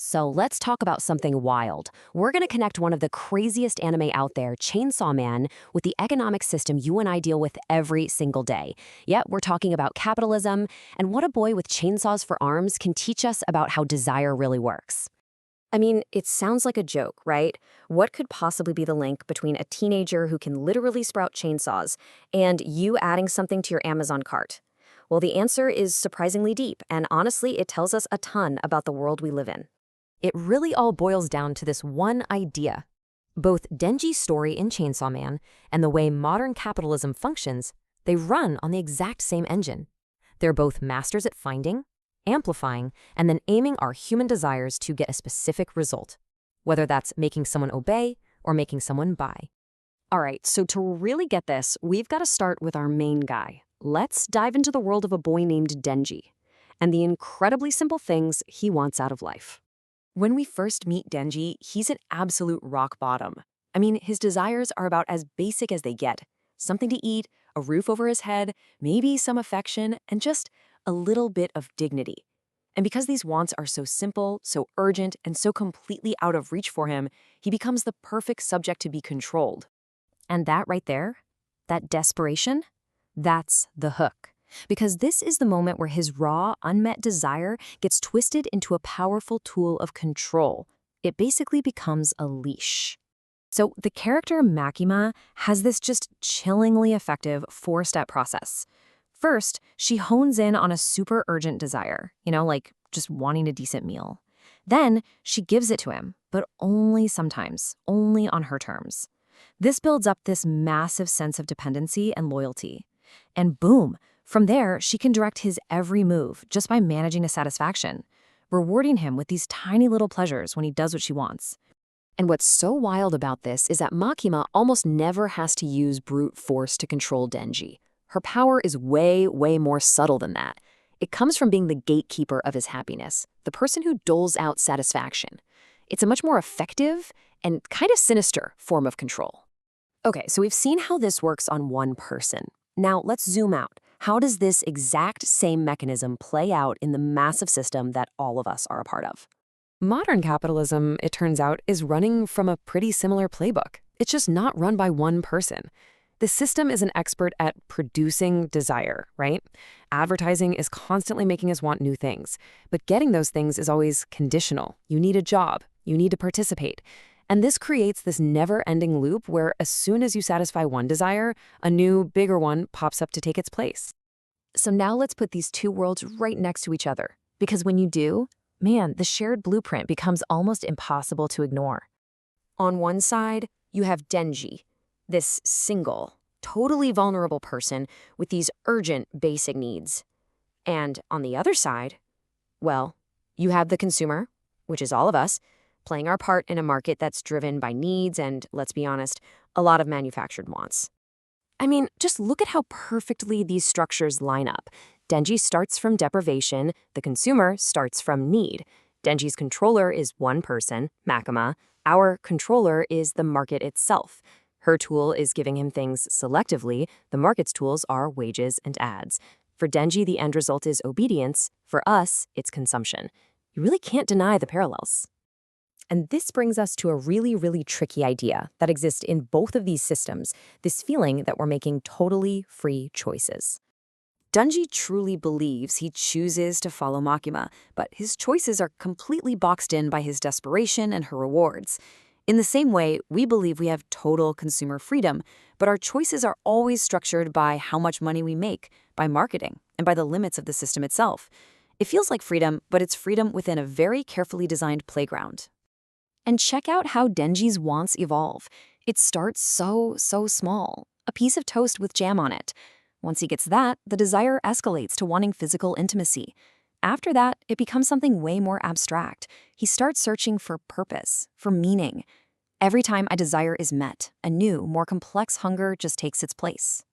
So let's talk about something wild. We're going to connect one of the craziest anime out there, Chainsaw Man, with the economic system you and I deal with every single day. Yet, we're talking about capitalism and what a boy with chainsaws for arms can teach us about how desire really works. I mean, it sounds like a joke, right? What could possibly be the link between a teenager who can literally sprout chainsaws and you adding something to your Amazon cart? Well, the answer is surprisingly deep, and honestly, it tells us a ton about the world we live in. It really all boils down to this one idea. Both Denji's story in Chainsaw Man and the way modern capitalism functions, they run on the exact same engine. They're both masters at finding, amplifying, and then aiming our human desires to get a specific result, whether that's making someone obey or making someone buy. All right, so to really get this, we've got to start with our main guy. Let's dive into the world of a boy named Denji and the incredibly simple things he wants out of life. When we first meet Denji, he's at absolute rock bottom. I mean, his desires are about as basic as they get. Something to eat, a roof over his head, maybe some affection, and just a little bit of dignity. And because these wants are so simple, so urgent, and so completely out of reach for him, he becomes the perfect subject to be controlled. And that right there, that desperation, that's the hook. Because this is the moment where his raw, unmet desire gets twisted into a powerful tool of control. It basically becomes a leash. So the character Makima has this just chillingly effective four-step process. First, she hones in on a super urgent desire, like just wanting a decent meal. Then she gives it to him, but only sometimes, only on her terms. This builds up this massive sense of dependency and loyalty. And boom, from there, she can direct his every move just by managing his satisfaction, rewarding him with these tiny little pleasures when he does what she wants. And what's so wild about this is that Makima almost never has to use brute force to control Denji. Her power is way, way more subtle than that. It comes from being the gatekeeper of his happiness, the person who doles out satisfaction. It's a much more effective and kind of sinister form of control. Okay, so we've seen how this works on one person. Now let's zoom out. How does this exact same mechanism play out in the massive system that all of us are a part of? Modern capitalism, it turns out, is running from a pretty similar playbook. It's just not run by one person. The system is an expert at producing desire, right? Advertising is constantly making us want new things, but getting those things is always conditional. You need a job. You need to participate. And this creates this never-ending loop where as soon as you satisfy one desire, a new, bigger one pops up to take its place. So now let's put these two worlds right next to each other. Because when you do, man, the shared blueprint becomes almost impossible to ignore. On one side, you have Denji, this single, totally vulnerable person with these urgent basic needs. And on the other side, well, you have the consumer, which is all of us, playing our part in a market that's driven by needs and, let's be honest, a lot of manufactured wants. I mean, just look at how perfectly these structures line up. Denji starts from deprivation, the consumer starts from need. Denji's controller is one person, Makima. Our controller is the market itself. Her tool is giving him things selectively. The market's tools are wages and ads. For Denji, the end result is obedience. For us, it's consumption. You really can't deny the parallels. And this brings us to a really, really tricky idea that exists in both of these systems, this feeling that we're making totally free choices. Denji truly believes he chooses to follow Makima, but his choices are completely boxed in by his desperation and her rewards. In the same way, we believe we have total consumer freedom, but our choices are always structured by how much money we make, by marketing, and by the limits of the system itself. It feels like freedom, but it's freedom within a very carefully designed playground. And check out how Denji's wants evolve. It starts so small, a piece of toast with jam on it. Once he gets that, the desire escalates to wanting physical intimacy. After that, it becomes something way more abstract. He starts searching for purpose, for meaning. Every time a desire is met, a new, more complex hunger just takes its place.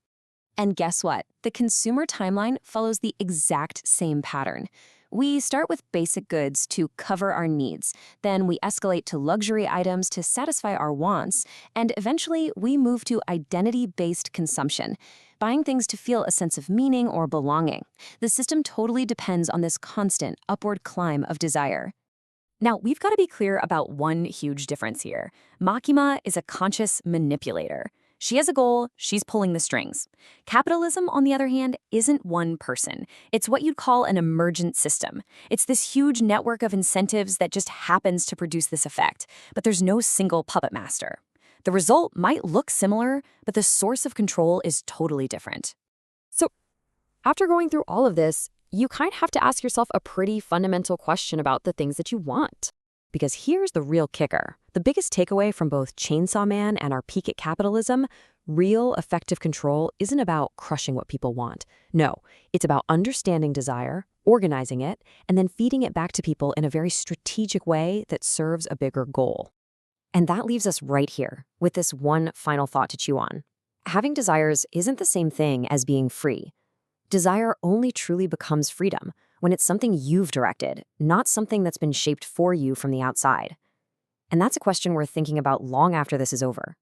And guess what? The consumer timeline follows the exact same pattern. We start with basic goods to cover our needs, then we escalate to luxury items to satisfy our wants, and eventually we move to identity-based consumption, buying things to feel a sense of meaning or belonging. The system totally depends on this constant upward climb of desire. Now, we've got to be clear about one huge difference here. Makima is a conscious manipulator. She has a goal, she's pulling the strings. Capitalism, on the other hand, isn't one person. It's what you'd call an emergent system. It's this huge network of incentives that just happens to produce this effect, but there's no single puppet master. The result might look similar, but the source of control is totally different. So, after going through all of this, you kind of have to ask yourself a pretty fundamental question about the things that you want. Because here's the real kicker. The biggest takeaway from both Chainsaw Man and our peek at capitalism, real effective control isn't about crushing what people want. No, it's about understanding desire, organizing it, and then feeding it back to people in a very strategic way that serves a bigger goal. And that leaves us right here with this one final thought to chew on. Having desires isn't the same thing as being free. Desire only truly becomes freedom when it's something you've directed, not something that's been shaped for you from the outside. And that's a question worth thinking about long after this is over.